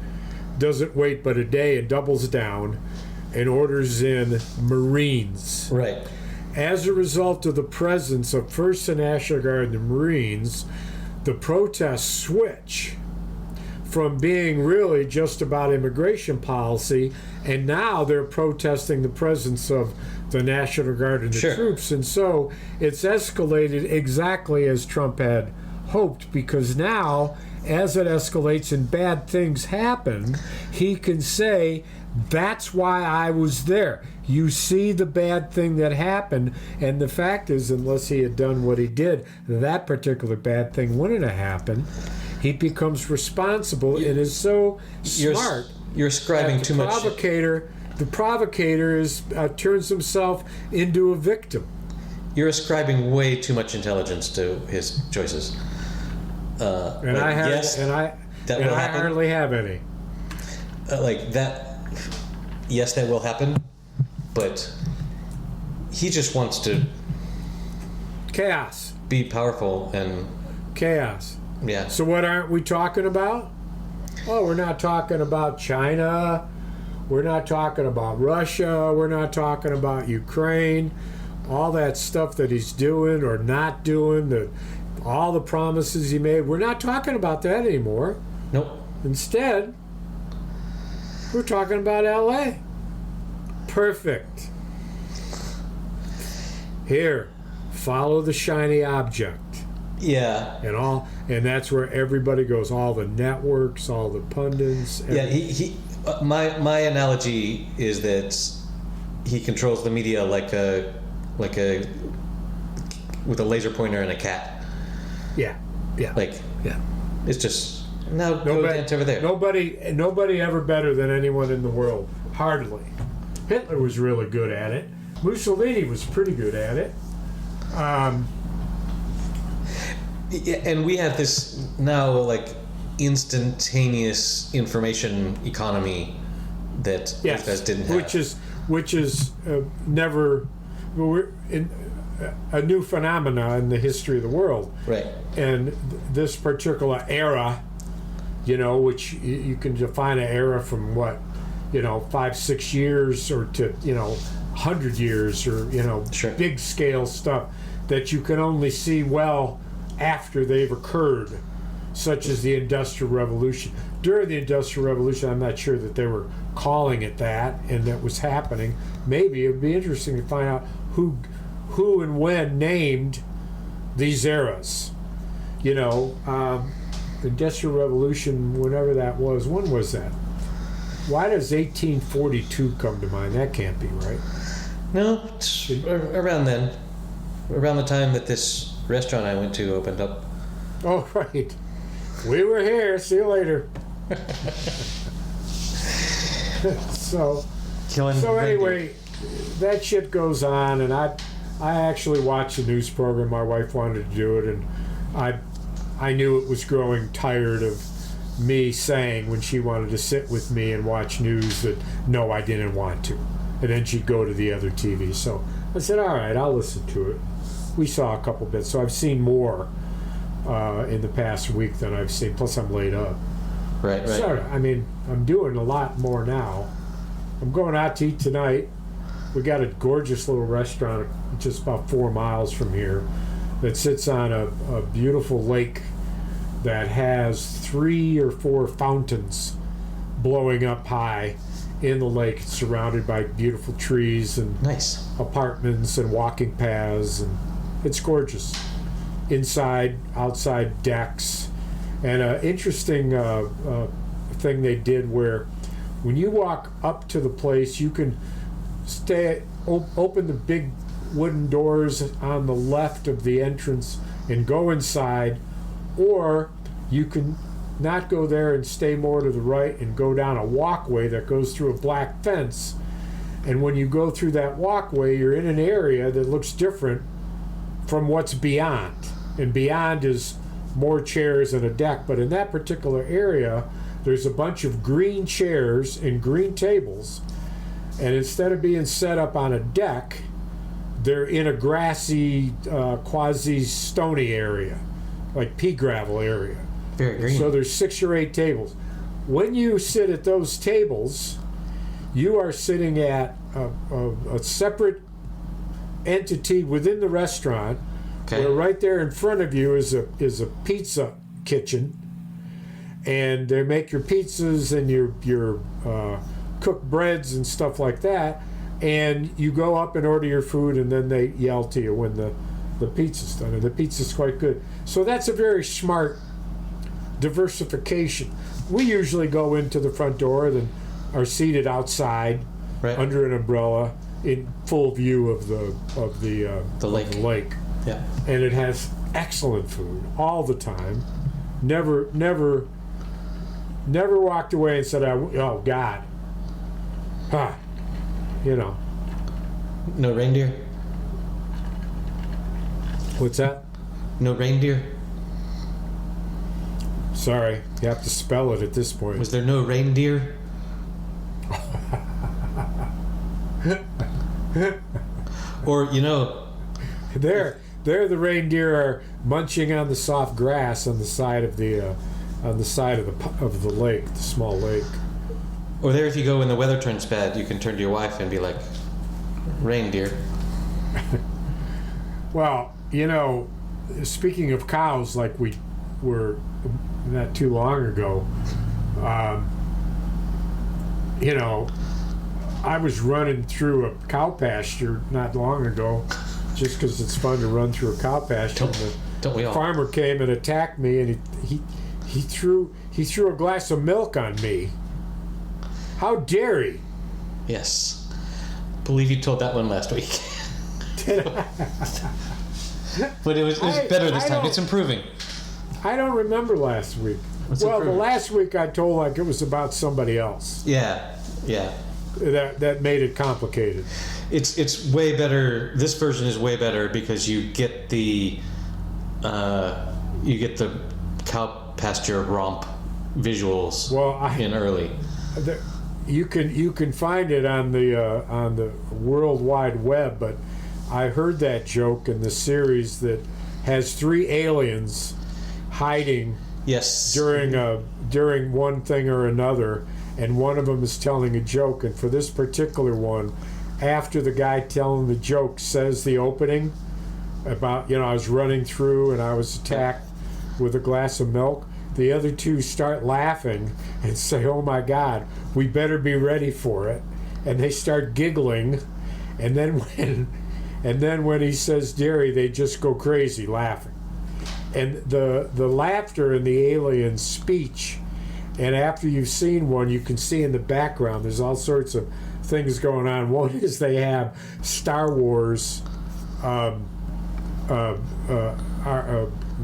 doesn't wait but a day and doubles down and orders in Marines. Right. As a result of the presence of first the National Guard and the Marines, the protests switch from being really just about immigration policy, and now they're protesting the presence of the National Guard and the troops. And so it's escalated exactly as Trump had hoped, because now, as it escalates and bad things happen, he can say, that's why I was there. You see the bad thing that happened, and the fact is, unless he had done what he did, that particular bad thing wouldn't have happened. He becomes responsible and is so smart. You're ascribing too much. The provocator turns himself into a victim. You're ascribing way too much intelligence to his choices. I hardly have any. Like that. Yes, that will happen, but he just wants to chaos, be powerful and chaos. Yeah. So what aren't we talking about? Oh, we're not talking about China. We're not talking about Russia. We're not talking about Ukraine. All that stuff that he's doing or not doing, the all the promises he made. We're not talking about that anymore. Nope. Instead, we're talking about LA. Perfect. Here, follow the shiny object. Yeah. And that's where everybody goes. All the networks, all the pundits. Yeah. My analogy is that he controls the media like a with a laser pointer and a cat. Yeah. Like, yeah. it's just go dance over there. Nobody ever better than anyone in the world. Hardly. Hitler was really good at it. Mussolini was pretty good at it. Yeah, and we have this now like instantaneous information economy that these guys didn't have. Which is never a new phenomena in the history of the world. Right. And this particular era, which you can define an era from 5-6 years or to 100 years or Sure. big scale stuff that you can only see well after they've occurred, such as the Industrial Revolution. During the Industrial Revolution, I'm not sure that they were calling it that and that was happening. Maybe it would be interesting to find out who and when named these eras. Industrial Revolution, whenever that was, when was that? Why does 1842 come to mind? That can't be right. No, it's around then. Around the time that this restaurant I went to opened up. Oh, right. We were here. See you later. So anyway, that shit goes on, and I actually watched the news program. My wife wanted to do it, and I knew it was growing tired of me saying when she wanted to sit with me and watch news that no, I didn't want to, and then she'd go to the other TV. So I said, all right, I'll listen to it. We saw a couple bits, so I've seen more in the past week than I've seen. Plus, I'm laid up. Right. So, I'm doing a lot more now. I'm going out to eat tonight. We got a gorgeous little restaurant just about 4 miles from here that sits on a beautiful lake that has 3 or 4 fountains blowing up high in the lake. It's surrounded by beautiful trees and nice apartments and walking paths, and it's gorgeous. Inside, outside decks, and an interesting thing they did where when you walk up to the place, you can open the big wooden doors on the left of the entrance and go inside, or you can not go there and stay more to the right and go down a walkway that goes through a black fence. And when you go through that walkway, you're in an area that looks different from what's beyond. And beyond is more chairs and a deck. But in that particular area, there's a bunch of green chairs and green tables. And instead of being set up on a deck, they're in a grassy, quasi-stony area, like pea gravel area. Very green. So there's 6 or 8 tables. When you sit at those tables, you are sitting at a separate entity within the restaurant. Okay. Where right there in front of you is a pizza kitchen, and they make your pizzas and your cooked breads and stuff like that. And you go up and order your food, and then they yell to you when the pizza's done, and the pizza's quite good. So that's a very smart diversification. We usually go into the front door, then are seated outside under an umbrella in full view of the lake. Yeah. And it has excellent food all the time. Never walked away and said, "Oh God, No reindeer. What's that? No reindeer. Sorry, you have to spell it at this point. Was there no reindeer? Or There the reindeer are munching on the soft grass on the side of the lake, the small lake. Or there, if you go when the weather turns bad, you can turn to your wife and be like, reindeer. Well, speaking of cows, like we were not too long ago, you know, I was running through a cow pasture not long ago, just because it's fun to run through a cow pasture. Don't we all? Farmer came and attacked me, and he threw a glass of milk on me. How dare he? Yes. Believe you told that one last week. Did I? But it was better this time. It's improving. I don't remember last week. The last week I told like it was about somebody else. Yeah. That made it complicated. It's way better. This version is way better because you get the cow pasture romp visuals in early. You can find it on the World Wide Web, but I heard that joke in the series that has 3 aliens hiding during one thing or another, and one of them is telling a joke. And for this particular one, after the guy telling the joke says the opening about, I was running through and I was attacked with a glass of milk, the other 2 start laughing and say, "Oh my God, we better be ready for it." And they start giggling, and then when he says dairy, they just go crazy laughing. And the laughter in the alien speech, and after you've seen one, you can see in the background there's all sorts of things going on. One is they have Star Wars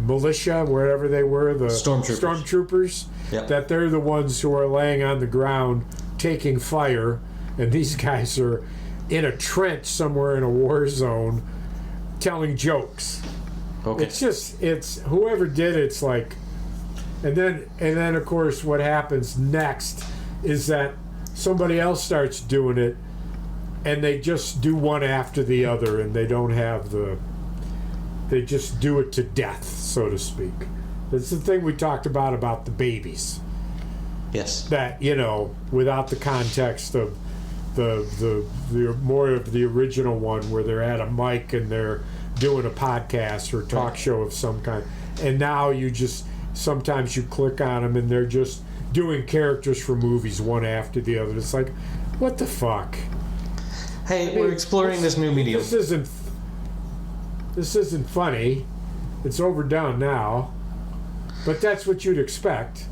militia, wherever they were, the stormtroopers, yep. That they're the ones who are laying on the ground taking fire, and these guys are in a trench somewhere in a war zone telling jokes. Okay. It's whoever did it's like, and then of course what happens next is that somebody else starts doing it, and they just do one after the other, and they don't have they just do it to death, so to speak. That's the thing we talked about the babies. Yes. That, without the context of the more of the original one where they're at a mic and they're doing a podcast or talk show of some kind. And now sometimes you click on them and they're just doing characters from movies one after the other. It's like, what the fuck? Hey, we're exploring this new medium. This isn't funny. It's overdone now. But that's what you'd expect.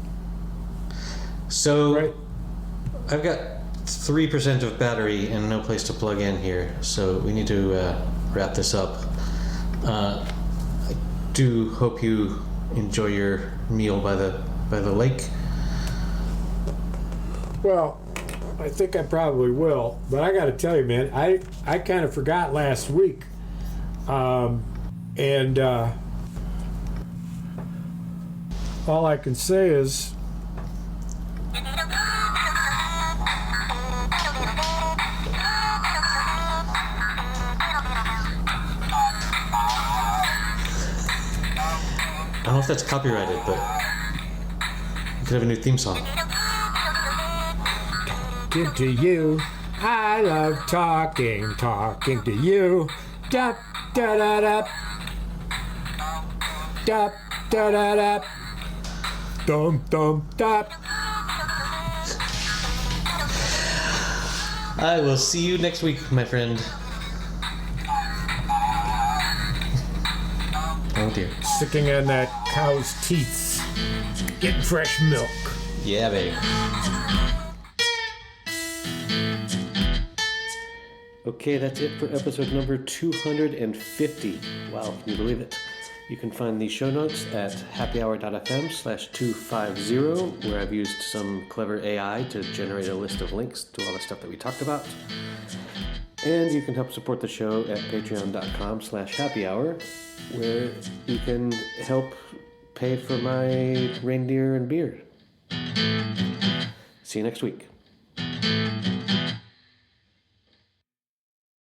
So, right? I've got 3% of battery and no place to plug in here, so we need to wrap this up. I do hope you enjoy your meal by the lake. Well, I think I probably will, but I got to tell you, man, I kind of forgot last week, and all I can say is I don't know if that's copyrighted, but we could have a new theme song. talking to you. I love talking to you. Da da da da. Da da da da. Dum dum da. I will see you next week, my friend. Oh dear. Sticking on that cow's teeth. Getting fresh milk. Yeah, baby. Okay, that's it for episode number 250. Wow, can you believe it? You can find the show notes at happyhour.fm/250, where I've used some clever AI to generate a list of links to all the stuff that we talked about. And you can help support the show at patreon.com/happyhour, where you can help pay for my reindeer and beard. See you next week.